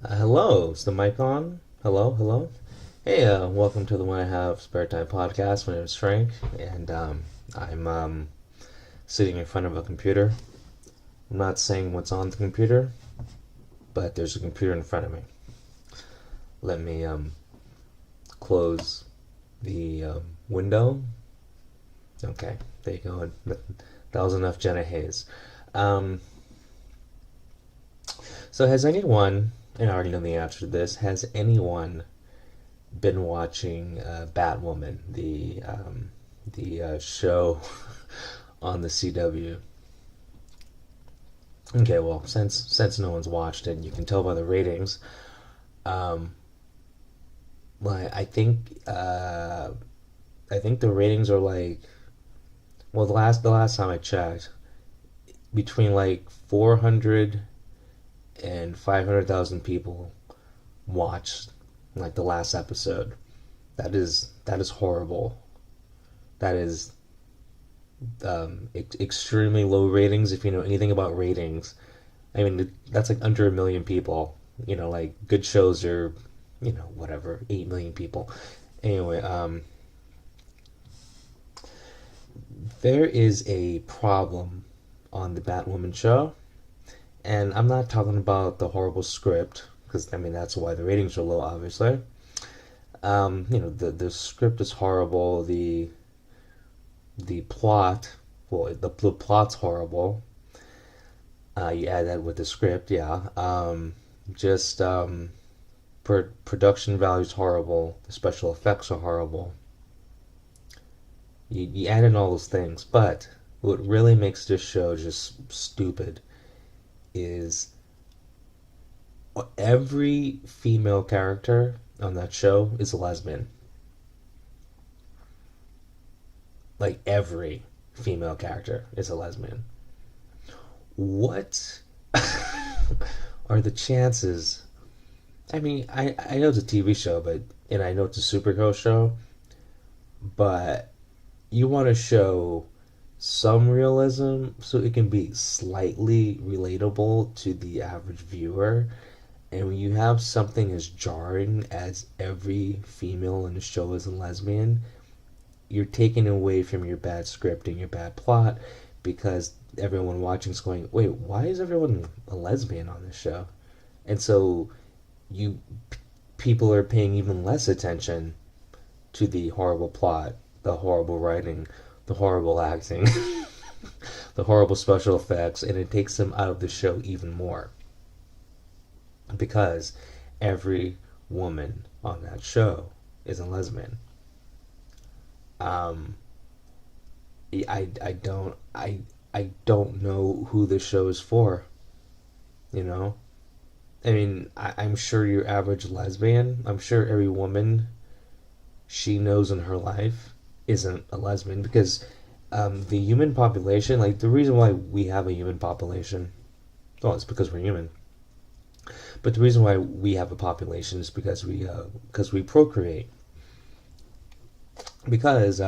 Hello, is the mic on? Hello, hello. Hey, welcome to the When I Have Spare Time podcast. My name is Frank, and I'm sitting in front of a computer. I'm not saying what's on the computer, but there's a computer in front of me. Let me close the window. Okay, there you go. That was enough Jenna Hayes. Um, so, has anyone, and I already know the answer to this, has anyone been watching Batwoman, the show on the CW. Okay, well, since no one's watched it, you can tell by the ratings. Um, well, I think the ratings are like, well, the last time I checked, between like 400 and 500,000 people watched like the last episode. That is horrible. That is extremely low ratings. If you know anything about ratings, I mean that's like under a million people. Like good shows are, whatever, 8 million people. Anyway, there is a problem on the Batwoman show, and I'm not talking about the horrible script because I mean that's why the ratings are low, obviously. The script is horrible. The plot, well, the plot's horrible. You add that with the script, yeah. Just production value's horrible. The special effects are horrible. You add in all those things, but what really makes this show just stupid is every female character on that show is a lesbian. Like every female character is a lesbian. What are the chances? I mean, I know it's a TV show, and I know it's a superhero show, but you want to show some realism so it can be slightly relatable to the average viewer. And when you have something as jarring as every female in the show is a lesbian, you're taking away from your bad script and your bad plot because everyone watching is going, wait, why is everyone a lesbian on this show? And so you people are paying even less attention to the horrible plot, the horrible writing, the horrible acting, the horrible special effects, and it takes them out of the show even more because every woman on that show is a lesbian. Um, I don't know who this show is for. You know, I mean, I'm sure your average lesbian. I'm sure every woman she knows in her life isn't a lesbian because the human population, like the reason why we have a human population, well, it's because we're human. But the reason why we have a population is because we procreate. Because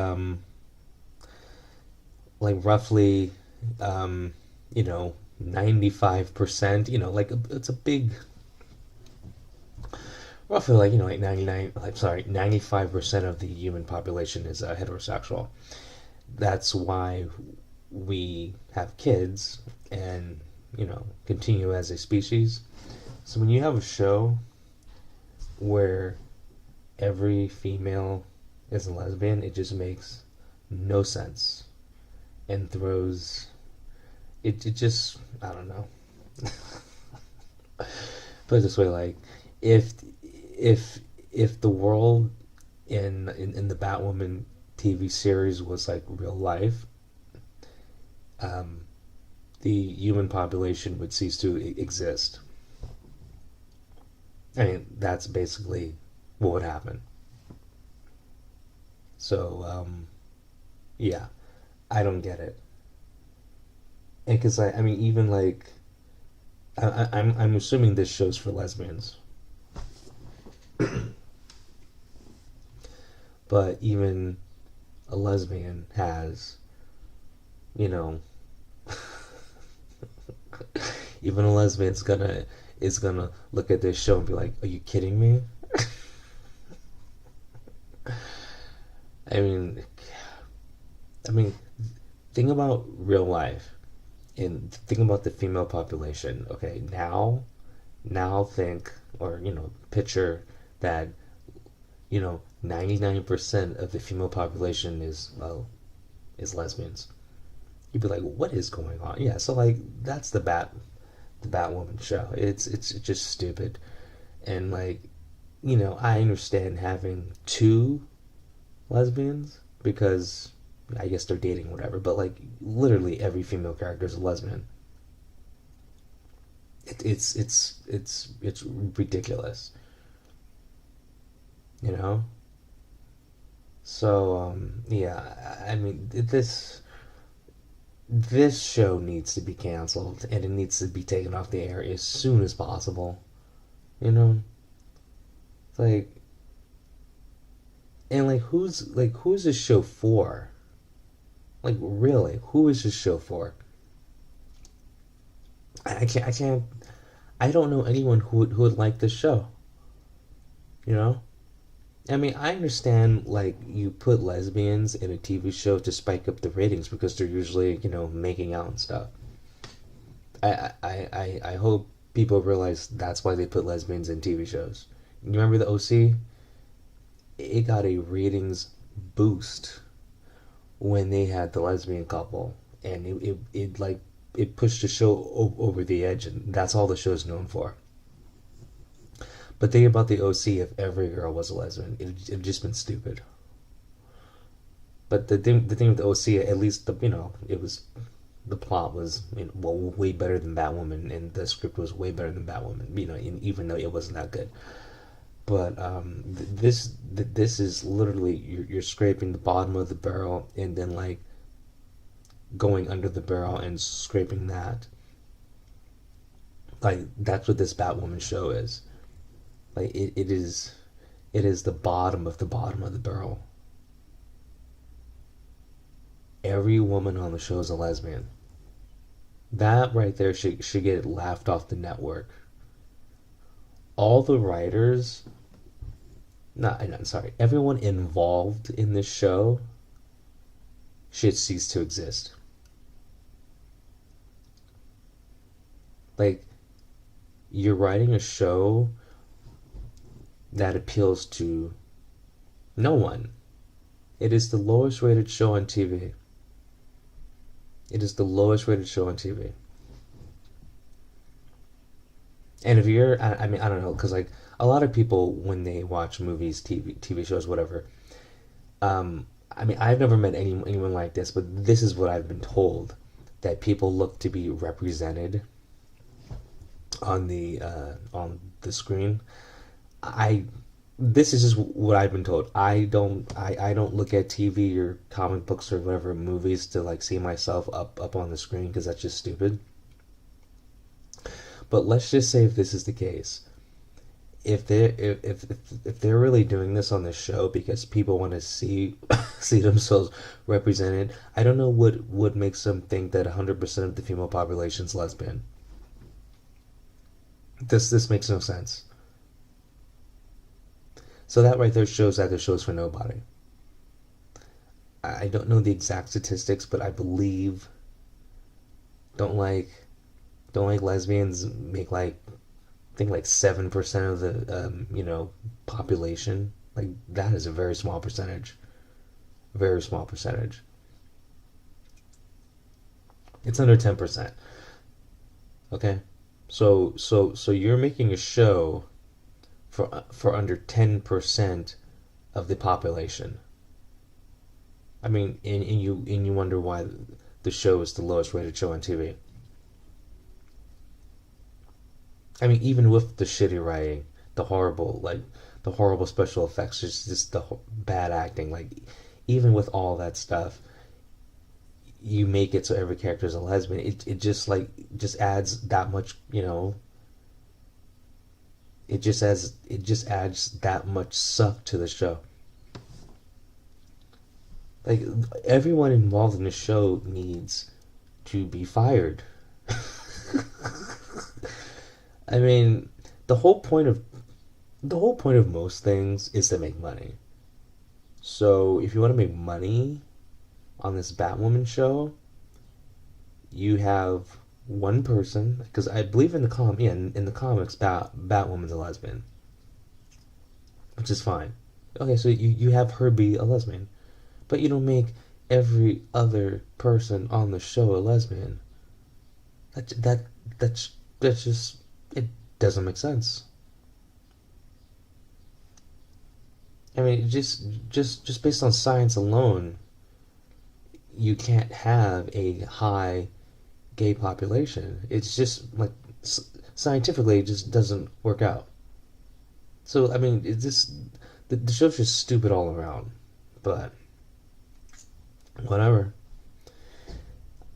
like roughly, um, 95%, like it's a big, roughly like, like 99, like, sorry, 95% of the human population is heterosexual. That's why we have kids and, continue as a species. So when you have a show where every female is a lesbian, it just makes no sense and throws it just, I don't know. Put it this way, like if if if the world in the Batwoman TV series was like real life, um, the human population would cease to exist. I mean, that's basically what would happen. So, yeah, I don't get it. And because I mean, even like, I'm assuming this show's for lesbians, but even a lesbian has, you know, even a lesbian's gonna is gonna look at this show and be like, "Are you kidding me?" I mean, I mean, think about real life and think about the female population. Okay, now think, or picture that 99% of the female population is lesbians. You'd be like, what is going on? Yeah, so like that's the Batwoman show. It's just stupid, and like I understand having two lesbians because I guess they're dating whatever, but like literally every female character is a lesbian. It's ridiculous, you know. So yeah, I mean this show needs to be canceled and it needs to be taken off the air as soon as possible. You know, like and who's this show for? Like really, who is this show for? I can't I don't know anyone who would like this show. You know, I mean I understand like you put lesbians in a TV show to spike up the ratings because they're usually making out and stuff. I hope people realize that's why they put lesbians in TV shows. You remember the OC? It got a ratings boost when they had the lesbian couple, and it like it pushed the show over the edge, and that's all the show's known for. But think about the OC if every girl was a lesbian, it'd just been stupid. But the thing with the OC, at least it was the plot was well way better than Batwoman, and the script was way better than Batwoman. Even though it wasn't that good. But this is literally you're scraping the bottom of the barrel and then like going under the barrel and scraping that. Like that's what this Batwoman show is. Like it is the bottom of the bottom of the barrel. Every woman on the show is a lesbian. That right there should get laughed off the network. All the writers, not sorry, everyone involved in this show should cease to exist. Like you're writing a show that appeals to no one. It is the lowest rated show on TV. It is the lowest rated show on TV. And if you're, I mean, I don't know, because like a lot of people when they watch movies, TV shows, whatever. I mean, I've never met anyone like this, but this is what I've been told that people look to be represented on the screen. I This is just what I've been told. I don't look at TV or comic books or whatever movies to like see myself up on the screen because that's just stupid. But let's just say if this is the case, if they're really doing this on the show because people want to see see themselves represented, I don't know what makes them think that 100% of the female population is lesbian. This makes no sense. So that right there shows that the show's for nobody. I don't know the exact statistics, but I believe don't like don't like lesbians make like I think like 7% of the population. Like that is a very small percentage. Very small percentage. It's under 10%. Okay? So you're making a show for under 10% of the population. I mean, and you wonder why the show is the lowest rated show on TV. I mean, even with the shitty writing, the horrible special effects, just the bad acting, like even with all that stuff, you make it so every character is a lesbian. It just adds that much, it just adds that much suck to the show. Like everyone involved in the show needs to be fired. I mean, the whole point of the whole point of most things is to make money. So if you want to make money on this Batwoman show, you have one person because I believe in the in the comics, Batwoman's a lesbian, which is fine. Okay, so you have her be a lesbian, but you don't make every other person on the show a lesbian. That that that's just it doesn't make sense. I mean, just based on science alone, you can't have a high gay population. It's just like scientifically, it just doesn't work out. So I mean, it's just the show's just stupid all around. But whatever.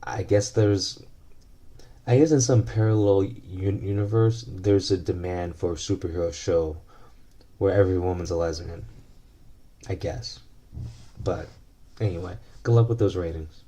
I guess there's I guess in some parallel universe, there's a demand for a superhero show where every woman's a lesbian. I guess. But anyway, good luck with those ratings.